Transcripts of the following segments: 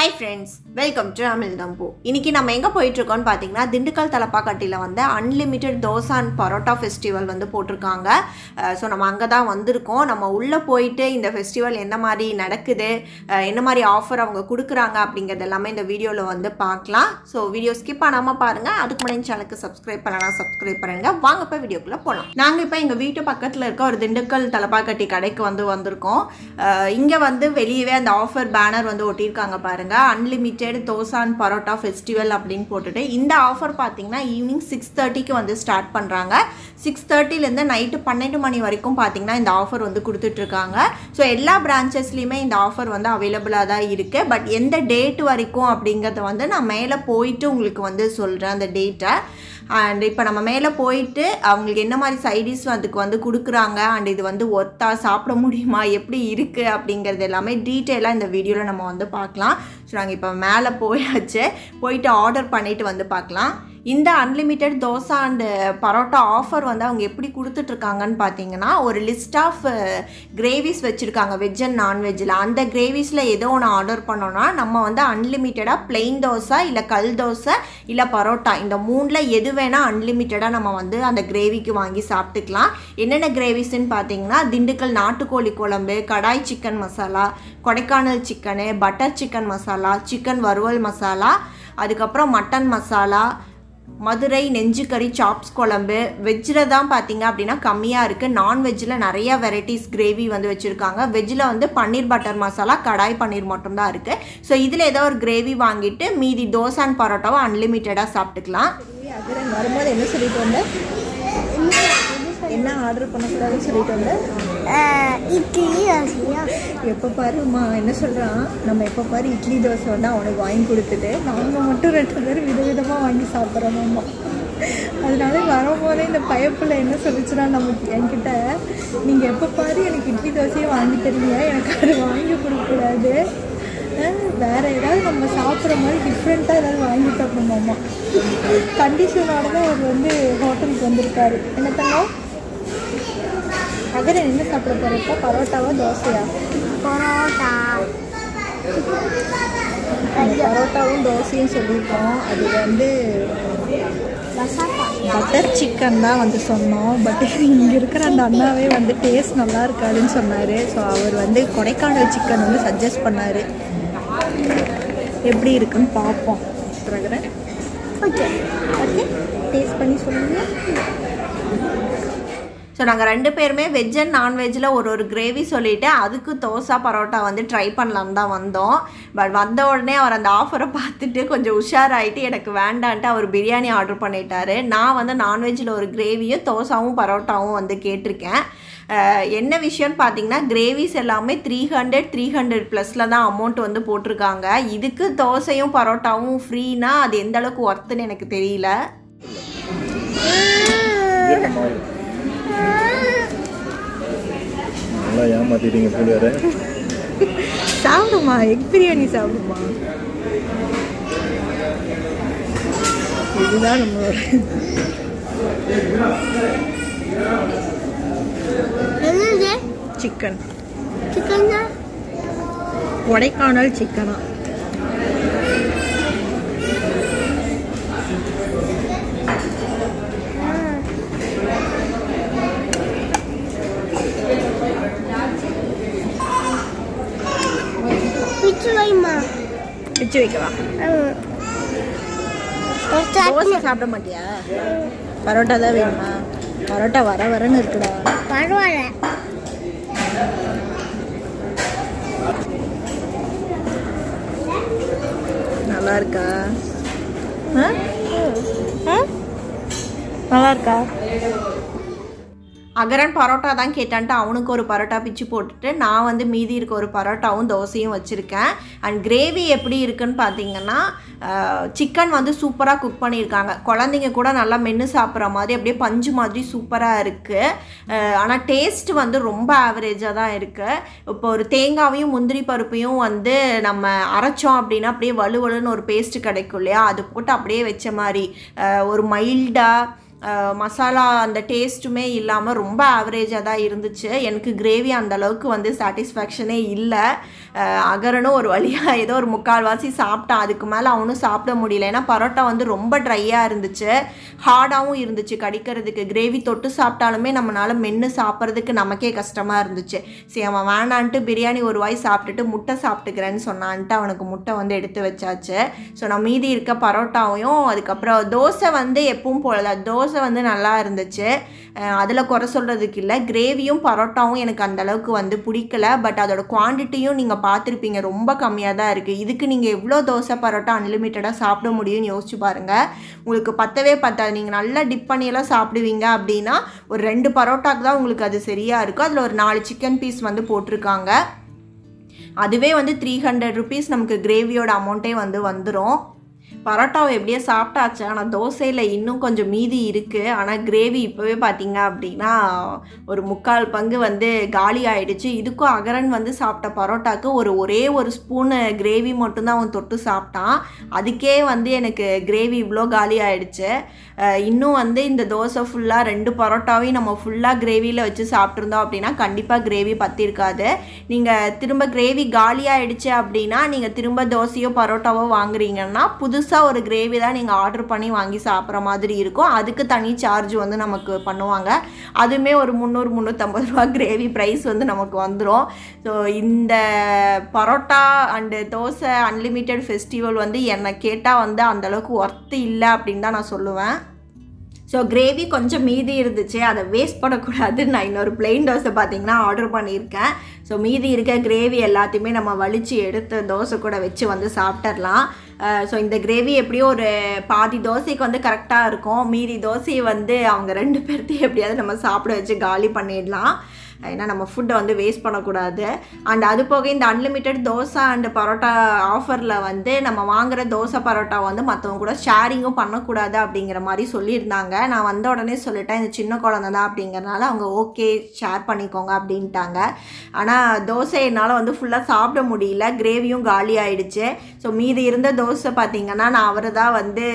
Hi friends, welcome to Amil Dampu. இன்னைக்கு நம்ம எங்க போயிட்டு இருக்கோம்னு பாத்தீங்கன்னா திண்டுக்கல் தலப்பாக்கட்டில வந்து unlimited dosa and parotta festival வந்து போட்டுருக்காங்க. சோ நம்ம அங்க தான் வந்திருக்கோம். நம்ம உள்ள போயிட்டு இந்த ஃபெஸ்டிவல் என்ன மாதிரி நடக்குது, என்ன மாதிரி ஆஃபர் அவங்க கொடுக்குறாங்க அப்படிங்கறது எல்லாமே இந்த வீடியோல வந்து பார்க்கலாம். சோ வீடியோ ஸ்கிப் பண்ணாம பாருங்க. அதுக்கு முன்னாடி சேனலுக்கு சப்ஸ்கிரைப் பண்ணலாம், சப்ஸ்கிரைப் பண்ணுங்க. வாங்க இப்ப வீடியோக்குள்ள போலாம். நாங்க இப்ப எங்க வீட்டு பக்கத்துல இருக்க ஒரு திண்டுக்கல் தலப்பாக்கட்டி கடைக்கு வந்திருக்கோம். இங்க வந்து வெளியவே அந்த ஆஃபர் பேனர் வந்து ஒட்டியிருக்காங்க பாருங்க. Unlimited dosa and parotta festival அப்படின்னு போட்டுட்டு இந்த ஆஃபர் பார்த்தீங்கன்னா ஈவினிங் 6:30க்கு வந்து ஸ்டார்ட் பண்ணுறாங்க. 6:30லேருந்து நைட்டு 12 மணி வரைக்கும் பார்த்தீங்கன்னா இந்த ஆஃபர் வந்து கொடுத்துட்ருக்காங்க. ஸோ எல்லா பிரான்ச்சஸ்லையுமே இந்த ஆஃபர் வந்து அவைலபிளாக தான் இருக்குது. பட் எந்த டேட் வரைக்கும் அப்படிங்கிறத வந்து நான் மேலே போயிட்டு உங்களுக்கு வந்து சொல்கிறேன் அந்த டேட்டை. அண்ட் இப்போ நம்ம மேலே போயிட்டு அவங்களுக்கு என்ன மாதிரி சைடிஷ் அதுக்கு வந்து கொடுக்குறாங்க அண்ட் இது வந்து ஒர்த்தா சாப்பிட முடியுமா எப்படி இருக்குது அப்படிங்கிறது எல்லாமே டீட்டெயிலாக இந்த வீடியோவில் நம்ம வந்து பார்க்கலாம். ஸோ நாங்கள் இப்போ மேலே போயிட்டு ஆர்டர் பண்ணிவிட்டு வந்து பார்க்கலாம். இந்த unlimited dosa and parotta offer வந்து அவங்க எப்படி கொடுத்துட்ருக்காங்கன்னு பார்த்தீங்கன்னா ஒரு லிஸ்ட் ஆஃப் கிரேவிஸ் வச்சுருக்காங்க வெஜ் அண்ட் நான்வெஜ்ஜில். அந்த கிரேவிஸில் ஏதோ ஒன்று ஆர்டர் பண்ணோன்னா நம்ம வந்து அன்லிமிட்டடாக பிளெயின் தோசை இல்லை கல் தோசை இல்லை பரோட்டா இந்த மூணில் எது வேணால் அன்லிமிட்டடாக நம்ம வந்து அந்த கிரேவிக்கு வாங்கி சாப்பிட்டுக்கலாம். என்னென்ன கிரேவிஸ்ன்னு பார்த்தீங்கன்னா திண்டுக்கல் நாட்டுக்கோழி குழம்பு, kadai chicken masala, Kodaikanal chicken, butter chicken masala, chicken வறுவல் மசாலா, அதுக்கப்புறம் மட்டன் மசாலா, மதுரை நெஞ்சுக்கறி சாப்ஸ் குழம்பு. வெஜ்ஜில் தான் பார்த்தீங்க அப்படின்னா கம்மியாக இருக்குது. நான்வெஜ்ஜில் நிறைய வெரைட்டிஸ் கிரேவி வந்து வச்சுருக்காங்க. வெஜ்ஜில் வந்து பன்னீர் பட்டர் மசாலா, கடாய் பன்னீர் மட்டும்தான் இருக்குது. ஸோ இதில் ஏதோ ஒரு கிரேவி வாங்கிட்டு மீதி தோசை அண்ட் பரோட்டாவை அன்லிமிட்டடாக சாப்பிட்டுக்கலாம். வரும்போது என்ன சொல்லிட்டு வந்தேன், என்ன ஆர்டர் பண்ணக்கூடாதுன்னு சொல்லிட்டு வந்தேன், இட்லி தோசையா. எப்போ பாருமா என்ன சொல்கிறான், நம்ம எப்போ பாரு இட்லி தோசை வந்து அவனுக்கு வாங்கி கொடுத்துட்டு நாங்கள் மட்டும் 2 பேர் விதவிதமாக வாங்கி சாப்பிட்றோமாம்மா. அதனால வரும்போதே இந்த பயப்பில் என்ன சொல்லிச்சுன்னா நமக்கு என்கிட்ட, நீங்கள் எப்போ பாரு எனக்கு இட்லி தோசையை வாங்கி தருவீங்க, எனக்கு அது வாங்கி கொடுக்கக்கூடாது, வேறு ஏதாவது நம்ம சாப்பிட்ற மாதிரி டிஃப்ரெண்ட்டாக ஏதாவது வாங்கி தரணுமாம்மா. கண்டிஷனோட தான் அவர் வந்து ஹோட்டலுக்கு வந்திருக்காரு. என்ன பண்ணோம் அதில் என்ன சாப்பிட போகிறப்ப பரோட்டாவா தோசையா? பரோட்டா. பரோட்டாவும் தோசையும் சொல்லியிருக்கோம். அது வந்து பட்டர் சிக்கன் தான் வந்து சொன்னோம். பட் இங்கே இருக்கிற அந்த அண்ணாவே வந்து டேஸ்ட் நல்லா இருக்காதுன்னு சொன்னார். ஸோ அவர் வந்து கொடைக்கானல் சிக்கன் வந்து சஜஸ்ட் பண்ணார். எப்படி இருக்குன்னு பார்ப்போம். ஓகே ஓகே டேஸ்ட் பண்ணி சொல்லுங்கள். ஸோ நாங்கள் 2 பேருமே வெஜ் அண்ட் நான்வெஜ்ஜில் ஒரு கிரேவி சொல்லிவிட்டு அதுக்கு தோசை பரோட்டா வந்து ட்ரை பண்ணலான்னு தான் வந்தோம். பட் வந்த உடனே அவர் அந்த ஆஃபரை பார்த்துட்டு கொஞ்சம் உஷாராயிட்டு எனக்கு வேண்டான்ட்டு அவர் பிரியாணி ஆர்டர் பண்ணிட்டாரு. நான் வந்து நான்வெஜ்ஜில் ஒரு கிரேவியும் தோசாவும் பரோட்டாவும் வந்து கேட்டிருக்கேன். என்ன விஷயம்னு பார்த்தீங்கன்னா கிரேவிஸ் எல்லாமே 300+ தான் அமௌண்ட் வந்து போட்டிருக்காங்க. இதுக்கு தோசையும் பரோட்டாவும் ஃப்ரீனா அது எந்த அளவுக்கு ஒர்த்துன்னு எனக்கு தெரியல. ஏமாத்திட்டீங்க புள்ளியார. சாப்பிடுமா, எக் பிரியாணி சாப்பிடுமா. இதுதான் நம்மளோட சிக்கன். சிக்கன் கொடைக்கானல் சிக்கனா. பிச்சு வைக்கவா? தோசை சாப்பிட மாட்டியா? பரோட்டா தான் வேணுமா? பரோட்டா வரன்னு இருக்குடா. பரவாயில்ல. நல்லா இருக்கா? நல்லா இருக்கா? அகரன் பரோட்டா தான் கேட்டான்ட்டு அவனுக்கு ஒரு பரோட்டா பிச்சு போட்டுட்டு நான் வந்து மீதி இருக்க ஒரு பரோட்டாவும் தோசையும் வச்சுருக்கேன். அண்ட் கிரேவி எப்படி இருக்குன்னு பார்த்தீங்கன்னா சிக்கன் வந்து சூப்பராக குக் பண்ணியிருக்காங்க. குழந்தைங்க கூட நல்லா மென்று சாப்பிட்ற மாதிரி அப்படியே பஞ்சு மாதிரி சூப்பராக இருக்குது. ஆனால் டேஸ்ட் வந்து ரொம்ப ஆவரேஜாக தான் இருக்குது. இப்போ ஒரு தேங்காவையும் முந்திரி பருப்பையும் வந்து நம்ம அரைச்சோம் அப்படின்னா அப்படியே வலுவலுன்னு ஒரு பேஸ்ட்டு கிடைக்கும் இல்லையா, அது போட்டு அப்படியே வச்ச மாதிரி ஒரு மைல்டாக மசாலா அந்த டேஸ்ட்டுமே இல்லாமல் ரொம்ப ஆவரேஜாக தான் இருந்துச்சு. எனக்கு கிரேவி அந்தளவுக்கு வந்து சாட்டிஸ்ஃபேக்ஷனே இல்லை. அகரனும் ஒரு வழியாக ஏதோ ஒரு 3/4 சாப்பிட்டான். அதுக்கு மேலே அவனும் சாப்பிட முடியல. ஏன்னா பரோட்டா வந்து ரொம்ப ட்ரையாக இருந்துச்சு, ஹார்டாகவும் இருந்துச்சு கடிக்கிறதுக்கு. கிரேவி தொட்டு சாப்பிட்டாலுமே நம்மளால் மென்று சாப்பிட்றதுக்கு நமக்கே கஷ்டமாக இருந்துச்சு. சரி அவன் வேணான்ட்டு பிரியாணி ஒரு வாய் சாப்பிட்டுட்டு முட்டை சாப்பிட்டுக்கிறேன்னு சொன்னான்ட்டு அவனுக்கு முட்டை வந்து எடுத்து வச்சாச்சு. ஸோ நான் மீதி இருக்க பரோட்டாவையும் அதுக்கப்புறம் தோசை வந்து எப்பவும் போல தோசை வந்து நல்லா இருந்துச்சு, அதில் குறை சொல்கிறதுக்கு இல்லை. கிரேவியும் பரோட்டாவும் எனக்கு அந்தளவுக்கு வந்து பிடிக்கல. பட் அதோட குவான்டிட்டியும் நீங்கள் பார்த்துருப்பீங்க, ரொம்ப கம்மியாக தான் இருக்குது. இதுக்கு நீங்கள் எவ்வளோ தோசை பரோட்டா அன்லிமிட்டடாக சாப்பிட முடியும்னு யோசிச்சு பாருங்கள். உங்களுக்கு பத்தவே பத்தாது. நீங்கள் நல்லா டிப் பண்ணியெல்லாம் சாப்பிடுவீங்க அப்படின்னா ஒரு 2 பரோட்டாக்கு தான் உங்களுக்கு அது சரியாக இருக்கும். அதில் ஒரு 4 சிக்கன் பீஸ் வந்து போட்டிருக்காங்க. அதுவே வந்து 300 rupees நமக்கு கிரேவியோட அமௌண்ட்டே வந்து வந்துடும். பரோட்டாவை எப்படியே சாப்பிட்டாச்சு. ஆனால் தோசையில் இன்னும் கொஞ்சம் மீதி இருக்குது. ஆனால் கிரேவி இப்போவே பார்த்தீங்க அப்படின்னா ஒரு 3/4 பங்கு வந்து காலி ஆகிடுச்சு. இதுக்கும் அகரன் வந்து சாப்பிட்ட பரோட்டாவுக்கு ஒரே ஒரு ஸ்பூனு கிரேவி மட்டும்தான் அவன் தொட்டு சாப்பிட்டான். அதுக்கே வந்து எனக்கு கிரேவி இவ்வளோ காலி ஆகிடுச்சு. இன்னும் வந்து இந்த தோசை ஃபுல்லாக 2 பரோட்டாவையும் நம்ம ஃபுல்லாக கிரேவியில் வச்சு சாப்பிட்ருந்தோம் அப்படின்னா கண்டிப்பாக கிரேவி பற்றிருக்காது. நீங்கள் திரும்ப கிரேவி காலி ஆகிடுச்சு அப்படின்னா நீங்கள் திரும்ப தோசையோ பரோட்டாவோ வாங்குறீங்கன்னா புதுசாக ஒரு கிரேவி தான் நீங்கள் ஆர்டர் பண்ணி வாங்கி சாப்பிட்ற மாதிரி இருக்கும். அதுக்கு தனி சார்ஜ் வந்து நமக்கு பண்ணுவாங்க. அதுவுமே ஒரு 300-350 ரூபா கிரேவி ப்ரைஸ் வந்து நமக்கு வந்துடும். ஸோ இந்த parotta and dosa unlimited festival வந்து என்னை கேட்டால் வந்து அந்தளவுக்கு ஒர்த்து இல்லை அப்படின்னு தான் நான் சொல்லுவேன். ஸோ கிரேவி கொஞ்சம் மீதி இருந்துச்சு, அதை வேஸ்ட் பண்ணக்கூடாது. நான் இன்னொரு பிளெயின் தோசை பார்த்திங்கன்னா ஆர்டர் பண்ணியிருக்கேன். ஸோ மீதி இருக்க கிரேவி எல்லாத்தையுமே நம்ம வலித்து எடுத்து தோசை கூட வச்சு வந்து சாப்பிட்றலாம். ஸோ இந்த கிரேவி எப்படியும் ஒரு பாதி தோசைக்கு வந்து கரெக்டாக இருக்கும். மீதி தோசையை வந்து அவங்க 2 பேர்த்தையும் எப்படியாவது நம்ம சாப்பிட வச்சு காலி பண்ணிடலாம். ஏன்னா நம்ம ஃபுட்டை வந்து வேஸ்ட் பண்ணக்கூடாது. அண்ட் அது போக இந்த அன்லிமிட்டெட் தோசை அண்டு பரோட்டா ஆஃபரில் வந்து நம்ம வாங்குகிற தோசை பரோட்டா வந்து மற்றவங்க கூட ஷேரிங்கும் பண்ணக்கூடாது அப்படிங்கிற மாதிரி சொல்லியிருந்தாங்க. நான் வந்த உடனே சொல்லிட்டேன், இந்த சின்ன குழந்தை தான் அப்படிங்கிறனால அவங்க ஓகே ஷேர் பண்ணிக்கோங்க அப்படின்ட்டாங்க. ஆனால் தோசை என்னால் வந்து ஃபுல்லாக சாப்பிட முடியல, கிரேவியும் காலி ஆகிடுச்சு. ஸோ மீதி இருந்த தோசை பார்த்திங்கன்னா நான் அவரை தான் வந்து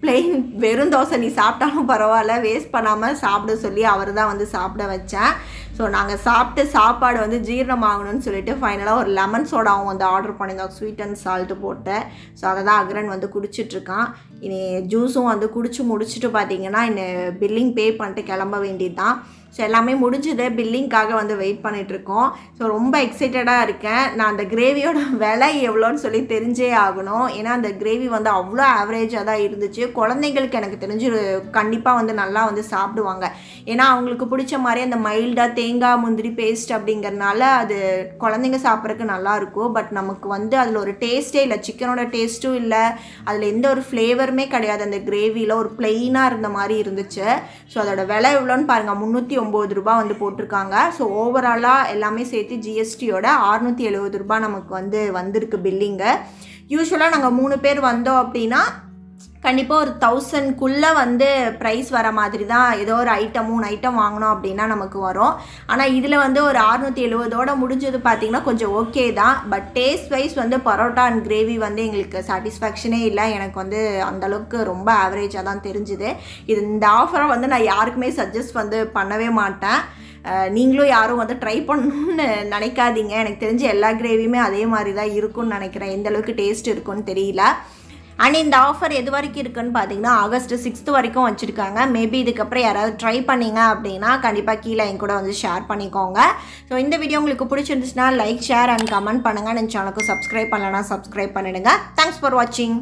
பிளெயின் வெறும் தோசை நீ சாப்பிட்டாலும் பரவாயில்ல வேஸ்ட் பண்ணாமல் சாப்பிட சொல்லி அவர் தான் வந்து சாப்பிட வச்சேன். ஸோ நாங்கள் சாப்பிட்டு சாப்பாடு வந்து ஜீரணமாகணும்னு சொல்லிட்டு ஃபைனலாக ஒரு லெமன் சோடாவும் வந்து ஆர்டர் பண்ணியிருந்தோம், ஸ்வீட் அண்ட் சால்ட்டு போட்டு. ஸோ அதை தான் அகரன் வந்து குடிச்சிட்ருக்கான். இனி ஜூஸும் வந்து குடிச்சு முடிச்சுட்டு பார்த்திங்கன்னா இன்னும் பில்லிங் பே பண்ணிட்டு கிளம்ப வேண்டியது தான். ஸோ எல்லாமே முடிஞ்சுது, பில்லிங்காக வந்து வெயிட் பண்ணிகிட்ருக்கோம். ஸோ ரொம்ப எக்ஸைட்டடாக இருக்கேன். நான் அந்த கிரேவியோட விலை எவ்வளோன்னு சொல்லி தெரிஞ்சே ஆகணும். ஏன்னா அந்த கிரேவி வந்து அவ்வளோ ஆவரேஜாக தான் இருந்துச்சு. குழந்தைங்களுக்கு எனக்கு தெரிஞ்சு கண்டிப்பாக வந்து நல்லா வந்து சாப்பிடுவாங்க. ஏன்னா அவங்களுக்கு பிடிச்ச மாதிரி அந்த மைல்டாக தேங்காய் முந்திரி பேஸ்ட் அப்படிங்கிறதுனால அது குழந்தைங்க சாப்பிட்றதுக்கு நல்லாயிருக்கும். பட் நமக்கு வந்து அதில் ஒரு டேஸ்ட்டே இல்லை, சிக்கனோட டேஸ்ட்டும் இல்லை, அதில் எந்த ஒரு ஃப்ளேவருமே கிடையாது. அந்த கிரேவியில் ஒரு பிளெயினாக இருந்த மாதிரி இருந்துச்சு. ஸோ அதோட விலை எவ்வளோன்னு பாருங்கள், 309 ரூபா வந்து போட்டிருக்காங்க. ஸோ ஓவராலாக எல்லாமே சேர்த்து ஜிஎஸ்டியோட 670 ரூபா நமக்கு வந்து வந்திருக்கு பில்லிங்கு. யூஸ்வலாக நாங்கள் 3 பேர் வந்தோம் அப்படின்னா கண்டிப்பாக ஒரு 1000க்குள்ளே வந்து ப்ரைஸ் வர மாதிரி தான் ஏதோ ஒரு ஐட்டம் 3 ஐட்டம் வாங்கினோம் அப்படின்னா நமக்கு வரும். ஆனால் இதில் வந்து ஒரு 670ஓட முடிஞ்சது பார்த்திங்கன்னா கொஞ்சம் ஓகே தான். பட் டேஸ்ட் வைஸ் வந்து பரோட்டா அண்ட் கிரேவி வந்து எங்களுக்கு சாட்டிஸ்ஃபேக்ஷனே இல்லை. எனக்கு வந்து அந்தளவுக்கு ரொம்ப ஆவரேஜாக தான் தெரிஞ்சுது. இந்த ஆஃபரை வந்து நான் யாருக்குமே சஜஸ்ட் வந்து பண்ணவே மாட்டேன். நீங்களும் யாரும் வந்து ட்ரை பண்ணணும்னு நினைக்காதீங்க. எனக்கு தெரிஞ்ச எல்லா கிரேவியுமே அதே மாதிரி தான் இருக்கும்னு நினைக்கிறேன். எந்தளவுக்கு டேஸ்ட் இருக்குன்னு தெரியல. அண்ட் இந்த ஆஃபர் எது வரைக்கும் இருக்குன்னு பார்த்தீங்கன்னா ஆகஸ்ட் 6 வரைக்கும் வச்சுருக்காங்க. மேபி இதுக்கப்புறம் யாராவது ட்ரை பண்ணிங்க அப்படின்னா கண்டிப்பாக கீழே என் கூட வந்து ஷேர் பண்ணிக்கோங்க. ஸோ இந்த வீடியோ உங்களுக்கு பிடிச்சிருந்துச்சுன்னா லைக், ஷேர் அண்ட் கமெண்ட் பண்ணுங்கள். என் சேனலுக்கு சப்ஸ்கிரைப் பண்ணலன்னா சப்ஸ்கிரைப் பண்ணிடுங்க. தேங்க்ஸ் ஃபார் வாட்சிங்.